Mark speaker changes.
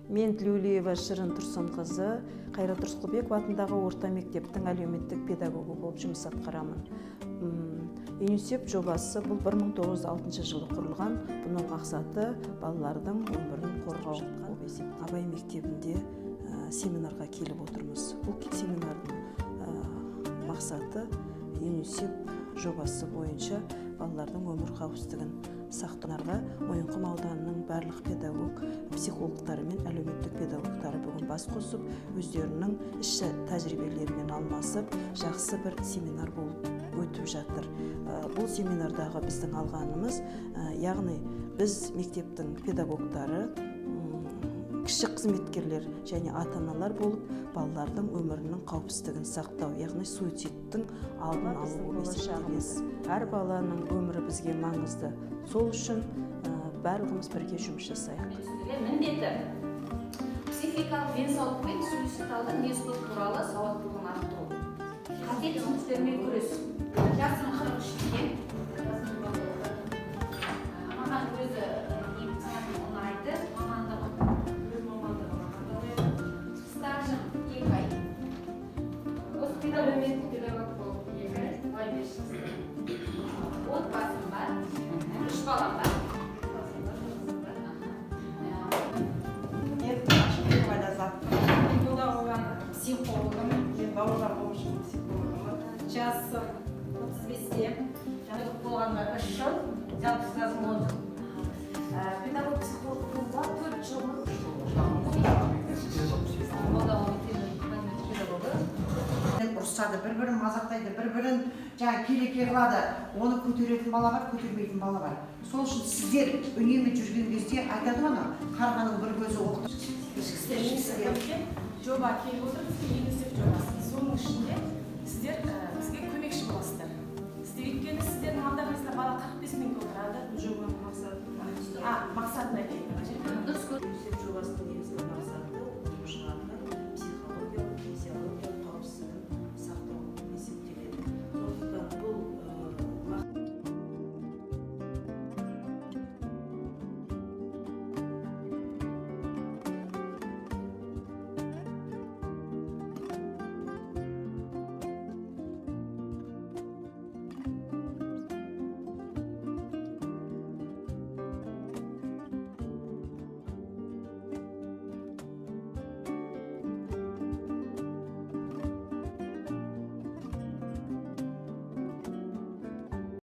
Speaker 1: Мен Тілеулиева Шырын Тұрсынқызы, Қайрат Рысқұлбеков атындағы орта мектептің әлеуметтік педагогы болып жұмыс атқарамын. ЮНИСЕФ жобасы бұл 1906 жылы құрылған. Бұның мақсаты балалардың өмірін қорғау. Абай мектебінде семинарға келіп отырмыз. Бұл семинардың мақсаты ЮНИСЕФ жобасы бойынша балалардың өмір қауіпсіздігін сақтауға Мойынқұм ауданының барлық педагог, психологтары мен әлеуметтік педагогтары бүгін бас қосып, өздерінің іс тәжірибелерімен алмасып, жақсы бір семинар болып өтіп жатыр. Бұл семинардағы біздің алғанымыз, яғни біз мектептің педагогтары, кіші қызметкерлер және ата-аналар болып, балалардың өмірінің қауіпсіздігін сақтау, яғни суицидтің алдын алу болып есептейміз. Әр баланың өмірі бізге маңызды. Сол үшін барлығымыз бірге жұмыс жасайық.
Speaker 2: Міндеті психикалық денсаулық пен суицидалды мінез-құлық туралы сауаттылығын арттыру. Қате түсініктермен күрес. Жасым 43-ке. Маған өзі ұнайды. Стажым 2 ай. Әлеуметтік педагог болып 2 ай, 5 жыл. Отбасым бар, 3 балам бар.
Speaker 3: Мен Ашқызова Ләззат. Педагогым, психологым, балалар бойынша психологым.
Speaker 2: Жасым 35-те. Педагог болғанға 3 жыл, жалпы жазым 10 жыл. Педагог психолог болуға 4 жыл.
Speaker 3: Ұрысады, бір-бірін мазақтайды, бір-бірін келеке қылады. Оны көтеретін бала бар, көтермейтін бала бар. Сол үшін сіздер үнемі жүрген кезде айтады оны, қарғаның бір көзі оқ.
Speaker 4: Жоба келіп отыр, бізге ЮНИСЕФ жобасы. Соның ішінде сіздер бізге көмекші боласыздар. Өйткені сіздердің алдарыңызда бала 45 минут отырады.
Speaker 3: Жобаның мақсаты.